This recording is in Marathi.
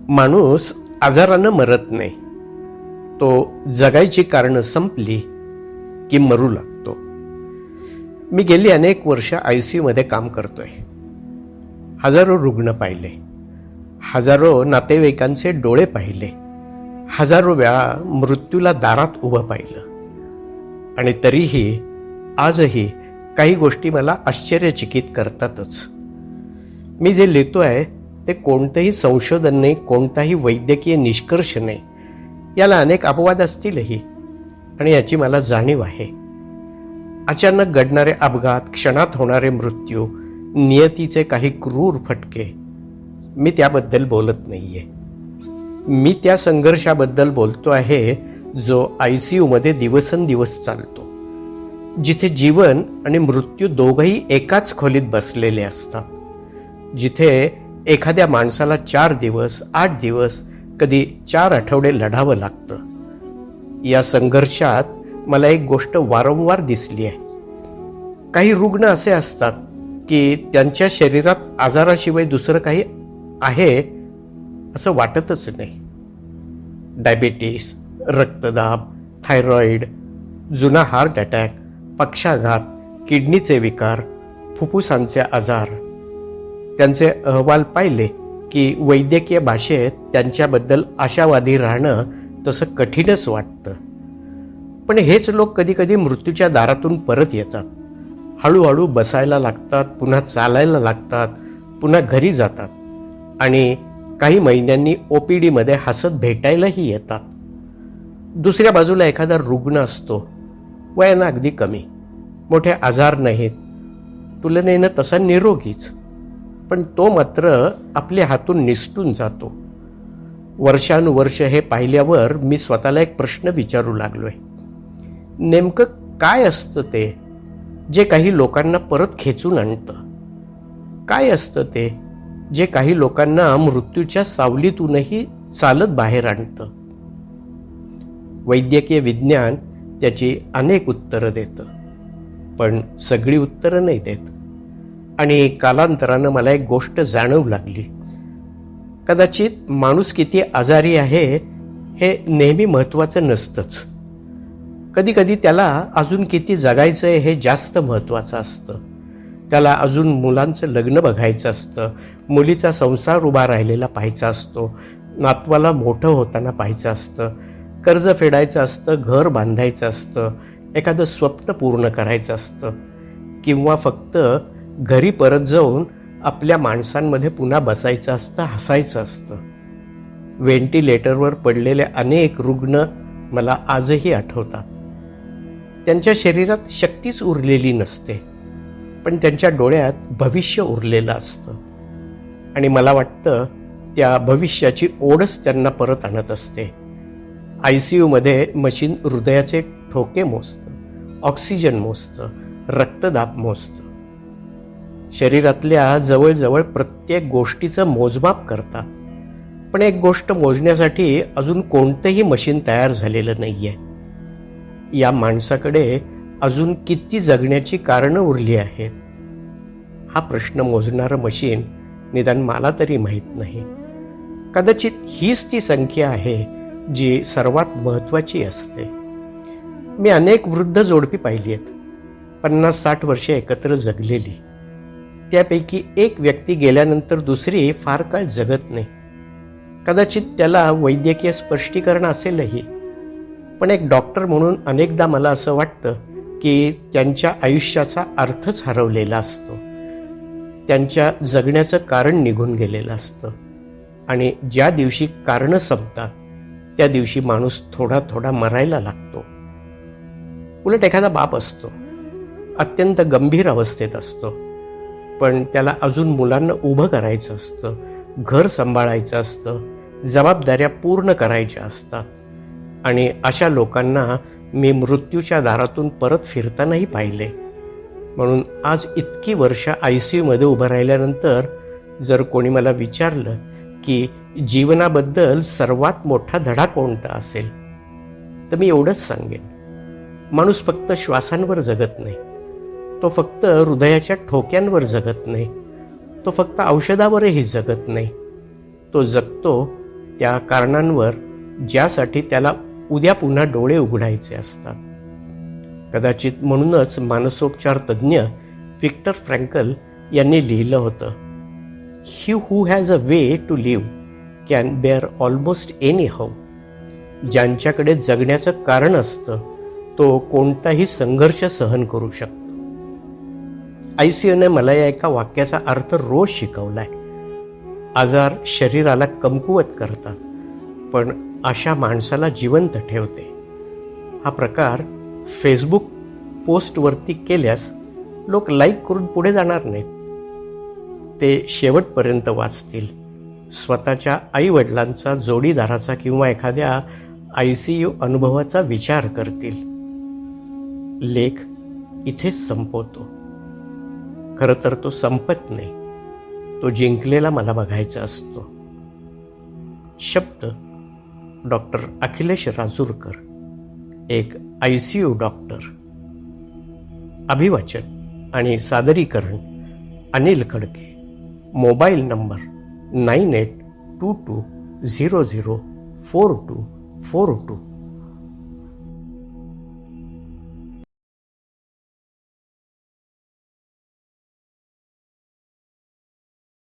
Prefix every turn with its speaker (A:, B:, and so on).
A: माणूस आजारानं मरत नाही, तो जगायची कारणं संपली की मरू लागतो. मी गेली अनेक वर्ष ICU मध्ये काम करतोय. हजारो रुग्ण पाहिले, हजारो नातेवाईकांचे डोळे पाहिले, हजारो वेळा मृत्यूला दारात उभं पाहिलं. आणि तरीही आजही काही गोष्टी मला आश्चर्यचकित करतातच. मी जे लिहितोय ते कोणतंही संशोधन नाही, कोणताही वैद्यकीय निष्कर्ष नाही. याला अनेक अपवाद असतीलही आणि याची मला जाणीव आहे. अचानक घडणारे अपघात, क्षणात होणारे मृत्यू, नियतीचे काही क्रूर फटके, मी त्याबद्दल बोलत नाहीये. मी त्या संघर्षाबद्दल बोलतो आहे जो ICU मध्ये दिवसेंदिवस चालतो, जिथे जीवन आणि मृत्यू दोघंही एकाच खोलीत बसलेले असतात, जिथे एखाद्या माणसाला 4 दिवस, 8 दिवस, कधी 4 आठवडे लढावं लागतं. या संघर्षात मला एक गोष्ट वारंवार दिसली आहे. काही रुग्ण असे असतात की त्यांच्या शरीरात आजाराशिवाय दुसरं काही आहे असं वाटतच नाही. डायबिटीस, रक्तदाब, थायरॉइड, जुना हार्ट अटॅक, पक्षाघात, किडनीचे विकार, फुफ्फुसांचे आजार, त्यांचे अहवाल पाहिले की वैद्यकीय भाषेत त्यांच्याबद्दल आशावादी राहणं तसं कठीणच वाटतं. पण हेच लोक कधी कधी मृत्यूच्या दारातून परत येतात. हळूहळू बसायला लागतात, पुन्हा चालायला लागतात, पुन्हा घरी जातात आणि काही महिन्यांनी OPD मध्ये हसत भेटायलाही येतात. दुसऱ्या बाजूला एखादा रुग्ण असतो, वयानं अगदी कमी, मोठे आजार नाहीत, तुलनेनं तसा निरोगीच, पण तो मात्र आपल्या हातून निसटून जातो. वर्षानुवर्ष हे पाहिल्यावर मी स्वतःला एक प्रश्न विचारू लागलोय. नेमकं काय असतं ते जे काही लोकांना परत खेचून आणतं? काय असतं ते जे काही लोकांना मृत्यूच्या सावलीतूनही चालत बाहेर आणतं? वैद्यकीय विज्ञान त्याची अनेक उत्तरं देतं, पण सगळी उत्तरं नाही देत. आणि कालांतरानं मला एक गोष्ट जाणवू लागली. कदाचित माणूस किती आजारी आहे हे नेहमी महत्त्वाचं नसतंच. कधी कधी त्याला अजून किती जगायचं हे जास्त महत्त्वाचं असतं. त्याला अजून मुलांचं लग्न बघायचं असतं, मुलीचा संसार उभा राहिलेला पाहायचा असतो, नातवाला मोठं होताना पाहायचं असतं, कर्ज फेडायचं असतं, घर बांधायचं असतं, एखादं स्वप्न पूर्ण करायचं असतं, किंवा फक्त घरी परत जाऊन आपल्या माणसांमध्ये पुन्हा बसायचं असतं, हसायचं असतं. व्हेंटिलेटरवर पडलेले अनेक रुग्ण मला आजही आठवतात. त्यांच्या शरीरात शक्तीच उरलेली नसते, पण त्यांच्या डोळ्यात भविष्य उरलेलं असतं. आणि मला वाटतं त्या भविष्याची ओढच त्यांना परत आणत असते. ICU मध्ये मशीन हृदयाचे ठोके मोजतं, ऑक्सिजन मोजतं, रक्तदाब मोजतं. शरीरातल्या जवळजवळ प्रत्येक गोष्टीचं मोजमाप करतात. पण एक गोष्ट मोजण्यासाठी अजून कोणतंही मशीन तयार झालेलं नाहीये. या माणसाकडे अजून किती जगण्याची कारणं उरली आहेत हा प्रश्न मोजणारं मशीन निदान मला तरी माहीत नाही. कदाचित हीच ती संख्या आहे जी सर्वात महत्त्वाची असते. मी अनेक वृद्ध जोडपी पाहिली आहेत, 50-60 वर्षे एकत्र जगलेली. त्यापैकी एक व्यक्ती गेल्यानंतर दुसरी फार काळ जगत नाही. कदाचित त्याला वैद्यकीय स्पष्टीकरण असेलही, पण एक डॉक्टर म्हणून अनेकदा मला असं वाटतं की त्यांच्या आयुष्याचा अर्थच हरवलेला असतो. त्यांच्या जगण्याचं कारण निघून गेलेलं असतं. आणि ज्या दिवशी कारणं संपतात त्या दिवशी माणूस थोडा थोडा मरायला लागतो. उलट एखादा बाप असतो, अत्यंत गंभीर अवस्थेत असतो, पण त्याला अजून मुलांना उभं करायचं असतं, घर सांभाळायचं असतं, जबाबदाऱ्या पूर्ण करायच्या असतात. आणि अशा लोकांना मी मृत्यूच्या दारातून परत फिरतानाही पाहिले. म्हणून आज इतकी वर्ष ICU मध्ये उभं राहिल्यानंतर जर कोणी मला विचारलं की जीवनाबद्दल सर्वात मोठा धडा कोणता असेल, तर मी एवढंच सांगेन, माणूस फक्त श्वासांवर जगत नाही, तो फक्त हृदयाच्या ठोक्यांवर जगत नाही, तो फक्त औषधावरही जगत नाही. तो जगतो त्या कारणांवर ज्यासाठी त्याला उद्या पुन्हा डोळे उघडायचे असतात. कदाचित म्हणूनच मानसोपचार तज्ज्ञ व्हिक्टर फ्रँकल यांनी लिहिलं होतं, he who has a way to live can bear almost any how. ज्यांच्याकडे जगण्याचं कारण असतं तो कोणताही संघर्ष सहन करू शकतो. ICUने मला या एका वाक्याचा अर्थ रोज शिकवलाय. आजार शरीराला कमकुवत करतात, पण अशा माणसाला जिवंत ठेवते. हा प्रकार फेसबुक पोस्टवरती केल्यास लोक लाईक करून पुढे जाणार नाहीत. ते शेवटपर्यंत वाचतील. स्वतःच्या आईवडिलांचा, जोडीदाराचा किंवा एखाद्या ICU अनुभवाचा विचार करतील. लेख इथेच संपवतो. खरं तर तो संपत नाही. तो जिंकलेला मला बघायचा असतो. शब्द डॉक्टर अखिलेश राजूरकर, एक ICU डॉक्टर. अभिवाचन आणि सादरीकरण अनिल खडके. Mobile number 9822004242.